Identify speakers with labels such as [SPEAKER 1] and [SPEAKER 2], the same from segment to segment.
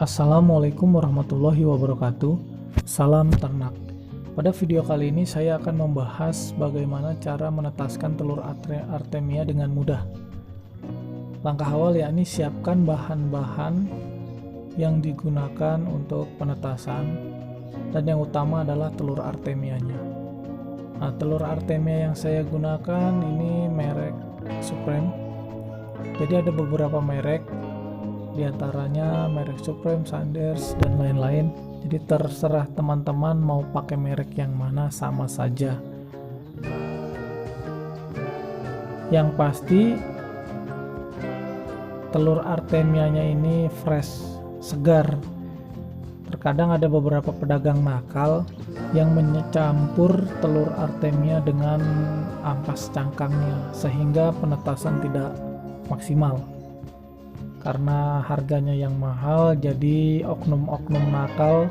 [SPEAKER 1] Assalamualaikum warahmatullahi wabarakatuh. Salam ternak. Pada video kali ini saya akan membahas bagaimana cara menetaskan telur artemia dengan mudah. Langkah awal yakni siapkan bahan-bahan yang digunakan untuk penetasan, dan yang utama adalah telur artemianya. Nah, telur artemia yang saya gunakan ini merek Supreme. Jadi ada beberapa merek, diantaranya merek Supreme, Sanders, dan lain-lain. Jadi terserah teman-teman mau pakai merek yang mana, sama saja. Yang pasti telur artemianya ini fresh, segar. Terkadang ada beberapa pedagang nakal yang mencampur telur artemia dengan ampas cangkangnya sehingga penetasan tidak maksimal. Karena harganya yang mahal, jadi oknum-oknum nakal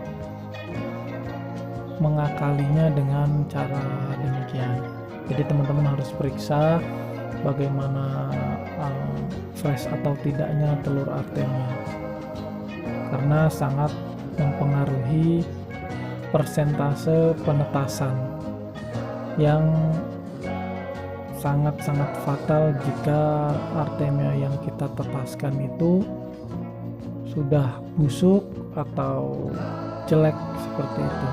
[SPEAKER 1] mengakalinya dengan cara demikian. Jadi teman-teman harus periksa bagaimana fresh atau tidaknya telur artemia, karena sangat mempengaruhi persentase penetasan yang sangat-sangat fatal jika artemia yang kita tetaskan itu sudah busuk atau jelek seperti itu.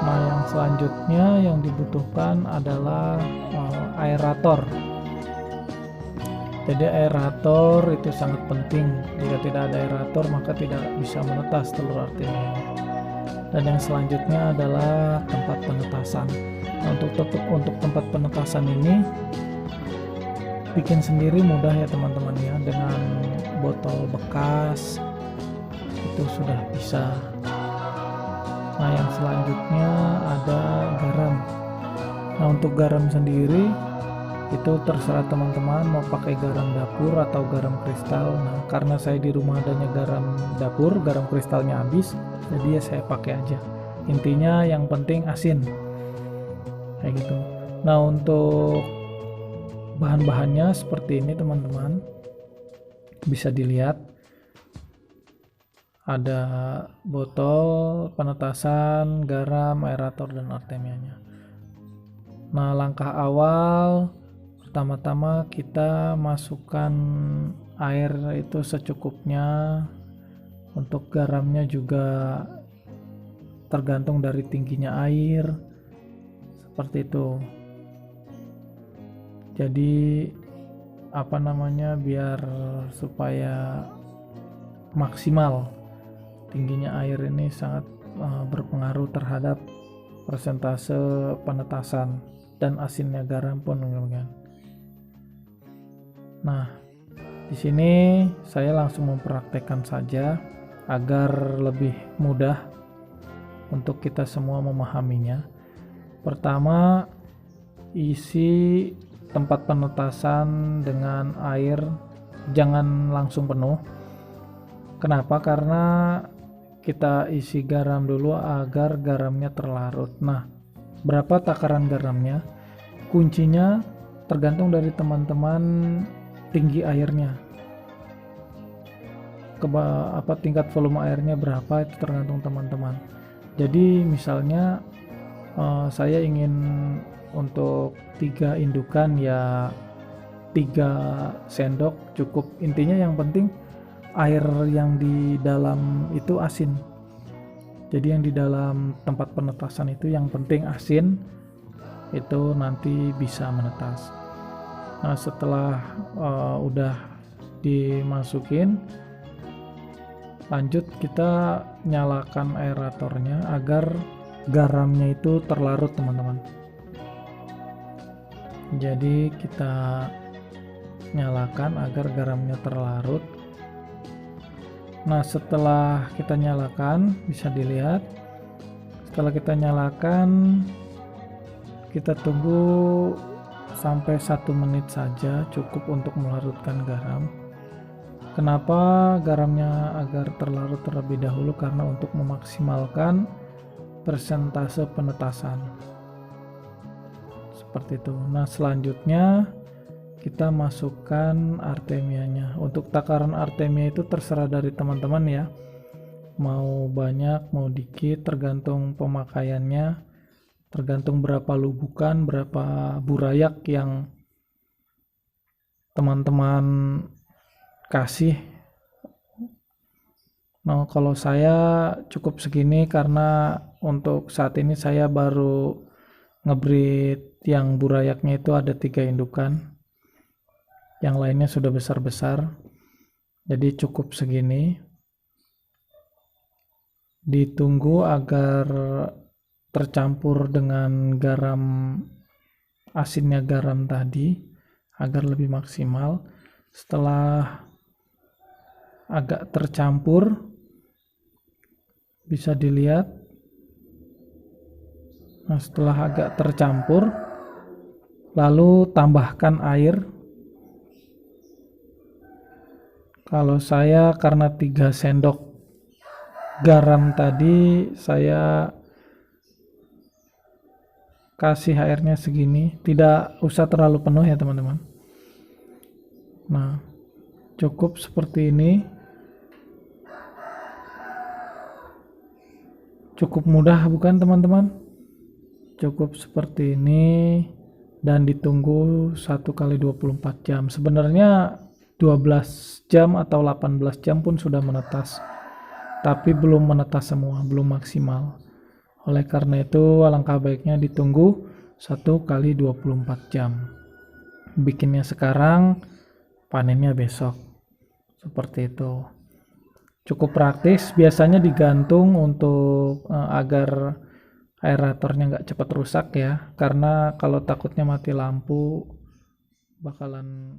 [SPEAKER 1] Nah, yang selanjutnya yang dibutuhkan adalah aerator. Jadi aerator itu sangat penting. Jika tidak ada aerator maka tidak bisa menetas telur artemia. Dan yang selanjutnya adalah tempat penetasan. Nah, untuk tempat penetasan ini bikin sendiri mudah ya teman-teman ya, dengan botol bekas itu sudah bisa. Nah, yang selanjutnya ada garam. Nah, untuk garam sendiri itu terserah teman-teman mau pakai garam dapur atau garam kristal. Nah, karena saya di rumah adanya garam dapur, garam kristalnya habis, jadi ya saya pakai aja. Intinya yang penting asin kayak gitu. Nah, untuk bahan-bahannya seperti ini teman-teman, bisa dilihat ada botol penetasan, garam, aerator, dan artemianya. Nah, langkah awal pertama-tama kita masukkan air itu secukupnya. Untuk garamnya juga tergantung dari tingginya air, seperti itu. Jadi biar supaya maksimal, tingginya air ini sangat berpengaruh terhadap persentase penetasan, dan asinnya garam pun demikian. Nah, di sini saya langsung mempraktekkan saja agar lebih mudah untuk kita semua memahaminya. Pertama, isi tempat penetasan dengan air, jangan langsung penuh. Kenapa? Karena kita isi garam dulu agar garamnya terlarut. Nah, berapa takaran garamnya? Kuncinya tergantung dari teman-teman tinggi airnya. Tingkat volume airnya berapa itu tergantung teman-teman. Jadi misalnya saya ingin untuk 3 indukan ya 3 sendok cukup. Intinya yang penting air yang di dalam itu asin. Jadi yang di dalam tempat penetasan itu yang penting asin, itu nanti bisa menetas. Nah, setelah udah dimasukin, lanjut kita nyalakan aeratornya agar garamnya itu terlarut teman-teman. Jadi kita nyalakan agar garamnya terlarut. Nah, setelah kita nyalakan, bisa dilihat setelah kita nyalakan, kita tunggu sampai 1 menit saja cukup untuk melarutkan garam. Kenapa garamnya agar terlarut terlebih dahulu? Karena untuk memaksimalkan persentase penetasan, seperti itu. Nah, selanjutnya kita masukkan artemianya. Untuk takaran artemia itu terserah dari teman-teman ya. mau banyak mau dikit tergantung pemakaiannya, tergantung berapa lubukan, berapa burayak yang teman-teman kasih. Nah, kalau saya cukup segini karena untuk saat ini saya baru ngebreed yang burayaknya itu ada 3 indukan, yang lainnya sudah besar-besar, jadi cukup segini. Ditunggu agar tercampur dengan garam, asinnya garam tadi agar lebih maksimal. Setelah agak tercampur, bisa dilihat. Nah, setelah agak tercampur, lalu tambahkan air. Kalau saya karena 3 sendok garam tadi, saya kasih airnya segini, tidak usah terlalu penuh ya teman-teman. Nah, cukup seperti ini. Cukup mudah bukan teman-teman? Cukup seperti ini dan ditunggu 1 kali 24 jam. Sebenarnya 12 jam atau 18 jam pun sudah menetas, tapi belum menetas semua, belum maksimal. Oleh karena itu alangkah baiknya ditunggu 1 kali 24 jam. Bikinnya sekarang, panennya besok. Seperti itu. Cukup praktis, biasanya digantung untuk agar aeratornya nggak cepat rusak ya, karena kalau takutnya mati lampu bakalan